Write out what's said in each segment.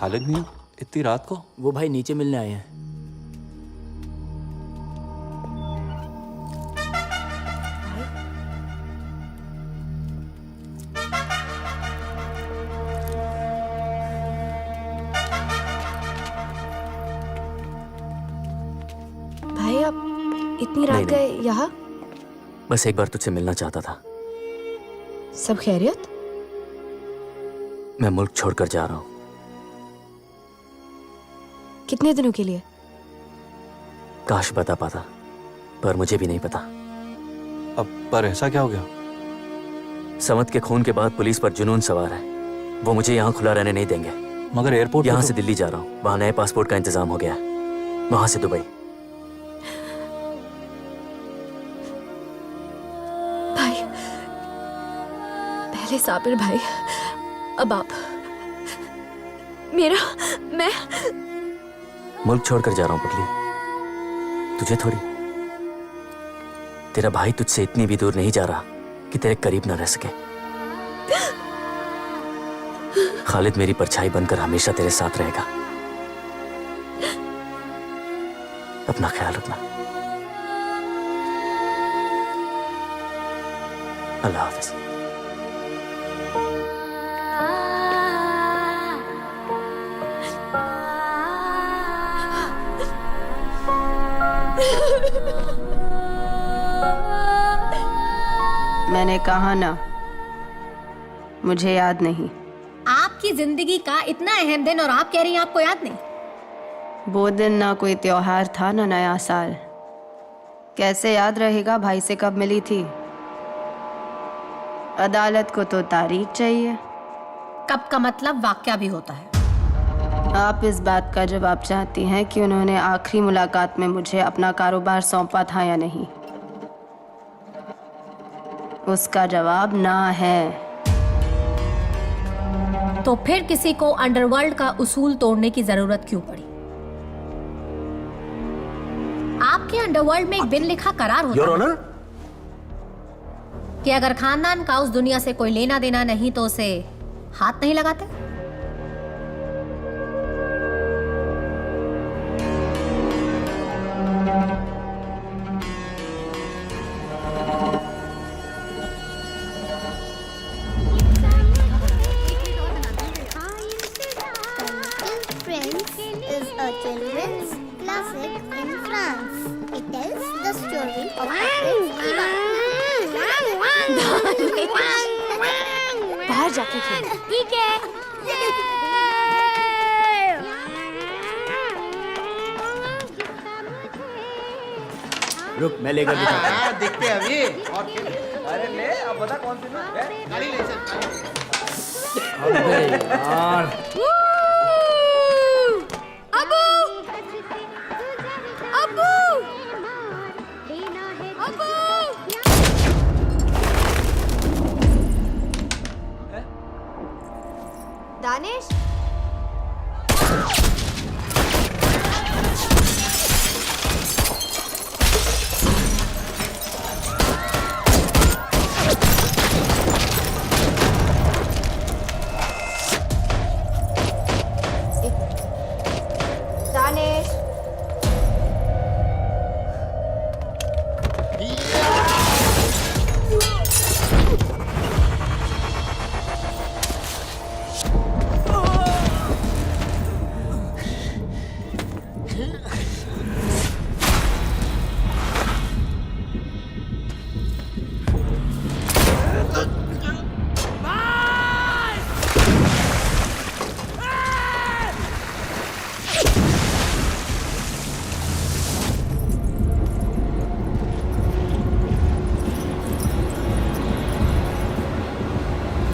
खालिद नहीं इतनी रात को? वो भाई नीचे मिलने आए हैं। भाई आप इतनी रात नहीं, गए यहाँ? बस एक बार तुझसे मिलना चाहता था। सब खैरियत? मैं मुल्क छोड़कर जा रहा हूँ। कितने दिनों के लिए? काश बता पाता, पर मुझे भी नहीं पता। अब पर ऐसा क्या हो गया? समत के खून के बाद पुलिस पर जुनून सवार है। वो मुझे यहाँ खुला रहने नहीं देंगे। मगर एयरपोर्ट यहाँ से दिल्ली जा रहा हूँ, वहाँ नए पासपोर्ट का इंतजाम हो गया है, वहाँ से दुबई। भाई, पहले साबिर भाई, अब आप। मैं मुल्क छोड़कर जा रहा हूँ पगली, तुझे थोड़ी। तेरा भाई तुझसे इतनी भी दूर नहीं जा रहा कि तेरे करीब ना रह सके। खालिद मेरी परछाई बनकर हमेशा तेरे साथ रहेगा। अपना ख्याल रखना। अल्लाह हाफिज। मैंने कहा ना, मुझे याद नहीं। आपकी जिंदगी का इतना अहम दिन और आप कह रही हैं आपको याद नहीं? वो दिन ना कोई त्योहार था ना नया साल। कैसे याद रहेगा भाई से कब मिली थी? अदालत को तो तारीख चाहिए। कब का मतलब वाकया भी होता है। आप इस बात का जवाब चाहती हैं कि उन्होंने आखिरी मुलाकात में मुझे अपना कारोबार सौंपा था या नहीं? उसका जवाब ना है। तो फिर किसी को अंडरवर्ल्ड का उसूल तोड़ने की जरूरत क्यों पड़ी? आपके अंडरवर्ल्ड में एक बिन लिखा करार होता योर है ऑनर, कि अगर खानदान का उस दुनिया से कोई लेना देना नहीं तो उसे हाथ नहीं लगाते। Prince is a children's classic in France. It tells the story of Prince बाहर जाके खेल। ठीक है। रुक मैं लेकर के जाता हूं। देखते हैं अभी और अरे ले अब बता कौन सी ना गाड़ी ले चल। अबे यार, दानिश, दानिश,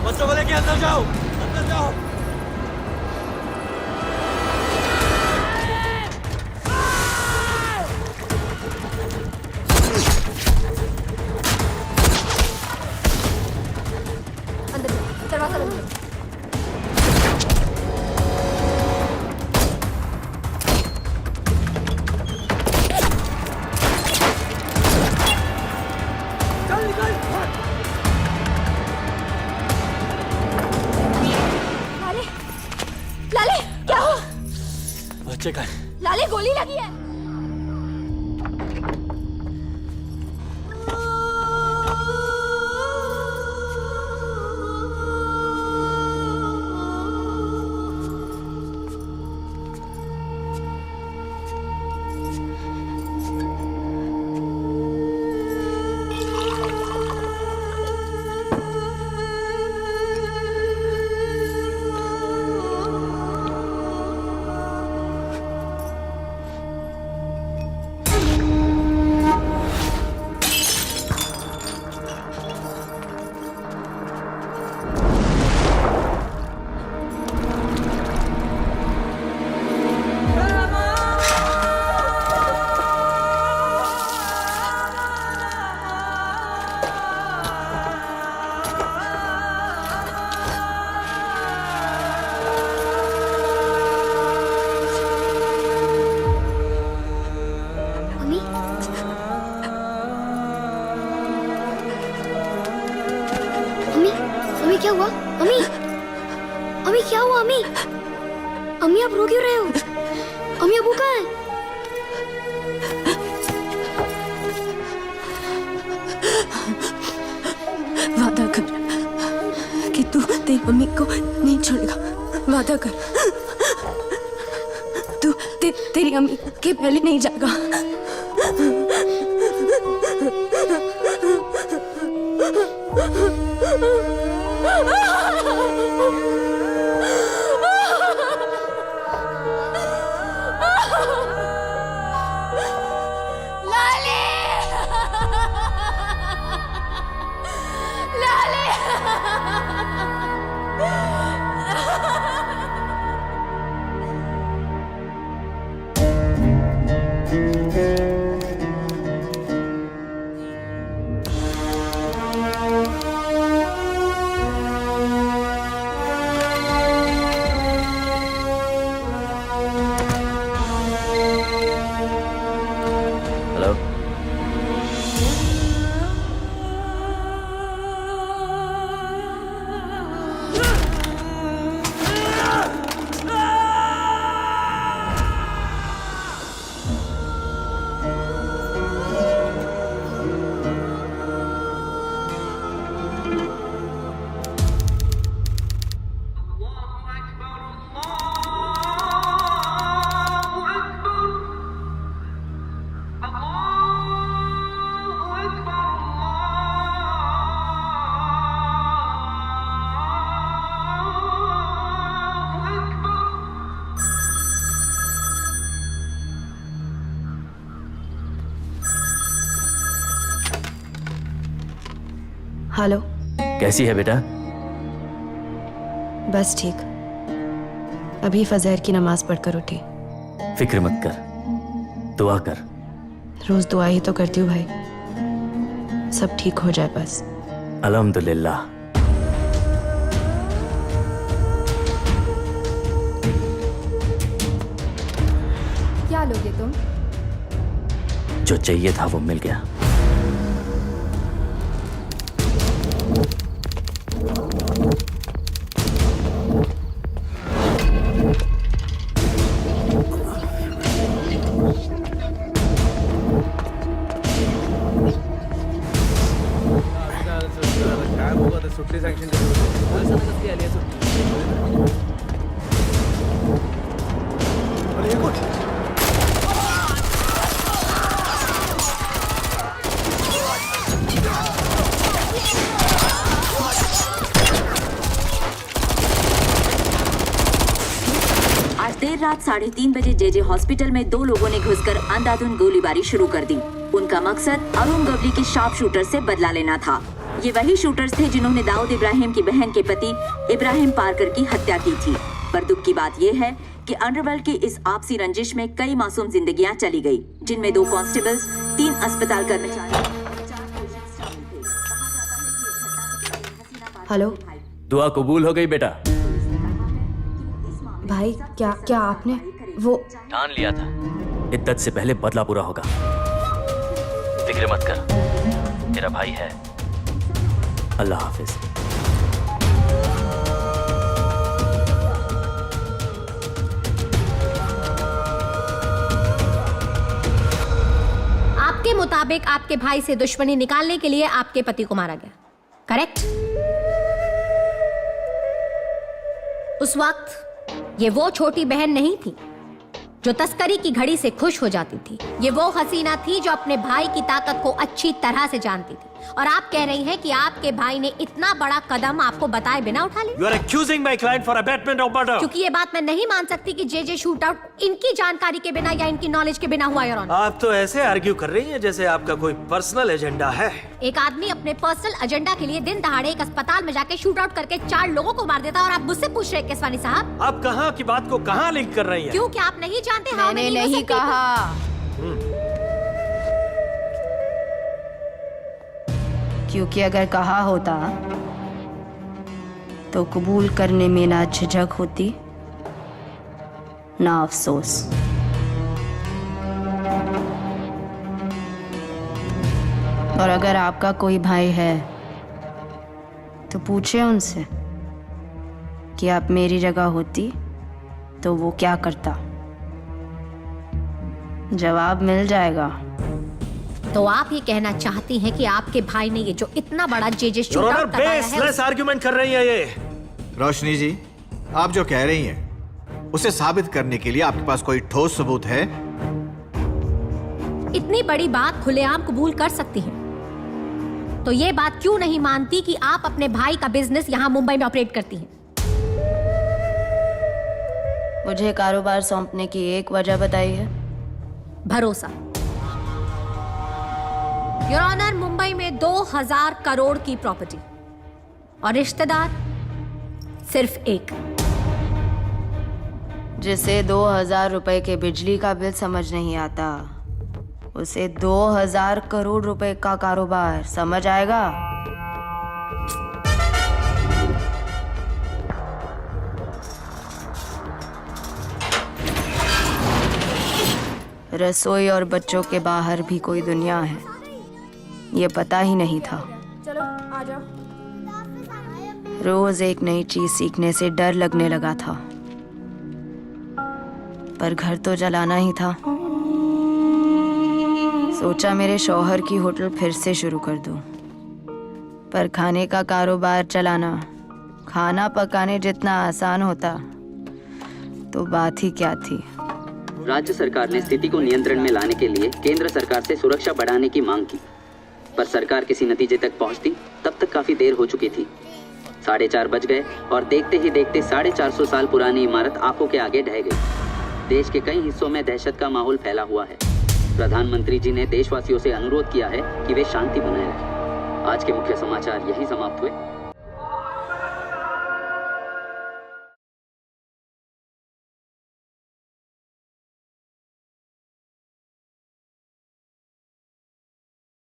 बच्चों को लेके अंदर जाओ, अंदर जाओ। अंदर दरवाजा बंद करो। लाले, लाले, क्या हुआ? बच्चे का है। लाले गोली लगी है। अम्मी क्या हुआ? अम्मी अम्मी क्या हुआ? अम्मी अम्मी आप रो क्यों रहे हो? अम्मी अबू कहाँ है? वादा कर कि तू तेरी मम्मी को नहीं छोड़ेगा। वादा कर तू तेरी अम्मी के पहले नहीं जाएगा। हेलो, हेलो, कैसी है बेटा? बस ठीक। अभी फजर की नमाज पढ़कर उठी। फिक्र मत कर, दुआ कर। रोज दुआ ही तो करती हूँ भाई, सब ठीक हो जाए बस। अल्हम्दुलिल्लाह। क्या लोगे तुम? जो चाहिए था वो मिल गया। सुट्टी सँक्शन पोलिसांना कसली आली आहे सुट्टी? अरे हे कोण? आज देर रात 3:30 बजे जेजे हॉस्पिटल में 2 लोगों ने घुसकर अंधाधुंध गोलीबारी शुरू कर दी। उनका मकसद अरुण गवली के शार्प शूटर से बदला लेना था। ये वही शूटर्स थे जिन्होंने दाऊद इब्राहिम की बहन के पति इब्राहिम पारकर की हत्या की थी। पर दुख की बात यह है कि अंडरवर्ल्ड की इस आपसी रंजिश में कई मासूम जिंदगियां चली गई, जिनमें 2 कांस्टेबल्स, 3 अस्पताल कर्मचारी। हेलो दुआ कबूल हो गई बेटा। भाई, क्या आपने वो ठान लिया था, इद्दत से पहले बदला पूरा होगा। फिक्र मत कर, तेरा भाई है। अल्लाह हाफिज। जिसके मुताबिक आपके भाई से दुश्मनी निकालने के लिए आपके पति को मारा गया, करेक्ट? उस वक्त ये वो छोटी बहन नहीं थी जो तस्करी की घड़ी से खुश हो जाती थी। ये वो हसीना थी जो अपने भाई की ताकत को अच्छी तरह से जानती थी। और आप कह रही हैं कि आपके भाई ने इतना बड़ा कदम आपको बताए बिना उठा लिया? You are accusing my client for abetment of murder. क्योंकि ये बात मैं नहीं मान सकती कि जे शूट आउट इनकी जानकारी के बिना या इनकी नॉलेज के बिना हुआ, योर ऑनर। आप तो ऐसे आर्ग्यू कर रही हैं जैसे आपका कोई पर्सनल एजेंडा है। एक आदमी अपने पर्सनल एजेंडा के लिए दिन दहाड़े एक अस्पताल में जाके शूट आउट करके 4 लोगों को मार देता है और आप मुझसे पूछ रहे हैं केसवानी साहब? आप कहाँ की बात को कहाँ लिंक कर रही हैं? क्यों, क्या आप नहीं जानते? मैंने नहीं कहा। क्योंकि अगर कहा होता तो कबूल करने में ना झिझक होती ना अफसोस। और अगर आपका कोई भाई है तो पूछे उनसे कि आप मेरी जगह होती तो वो क्या करता। जवाब मिल जाएगा। तो आप ये कहना चाहती हैं कि आपके भाई ने ये जो इतना बड़ा जे शूट आउट कराया है, बेसलेस आर्गुमेंट कर रही है ये। रोशनी जी, आप जो कह रही हैं उसे साबित करने के लिए आपके पास कोई ठोस सबूत है? इतनी बड़ी बात खुलेआम कबूल कर सकती हैं तो ये बात क्यों नहीं मानती कि आप अपने भाई का बिजनेस यहाँ मुंबई में ऑपरेट करती हैं? मुझे कारोबार सौंपने की एक वजह बताइए। भरोसा। योर ऑनर, मुंबई में 2000 करोड़ की प्रॉपर्टी और रिश्तेदार सिर्फ एक, जिसे 2000 रुपए के बिजली का बिल समझ नहीं आता उसे 2000 करोड़ रुपए का कारोबार समझ आएगा। रसोई और बच्चों के बाहर भी कोई दुनिया है, ये पता ही नहीं था। चलो आ जाओ। रोज एक नई चीज सीखने से डर लगने लगा था, पर घर तो जलाना ही था। सोचा मेरे शौहर की होटल फिर से शुरू कर दूं, पर खाने का कारोबार चलाना खाना पकाने जितना आसान होता तो बात ही क्या थी। राज्य सरकार ने स्थिति को नियंत्रण में लाने के लिए केंद्र सरकार से सुरक्षा बढ़ाने की मांग की, पर सरकार किसी नतीजे तक पहुंचती तब तक काफी देर हो चुकी थी। 4:30 बज गए और देखते ही देखते 450 साल पुरानी इमारत आंखों के आगे ढह गई। देश के कई हिस्सों में दहशत का माहौल फैला हुआ है। प्रधानमंत्री जी ने देशवासियों से अनुरोध किया है कि वे शांति बनाए रखें। आज के मुख्य समाचार यही समाप्त हुए।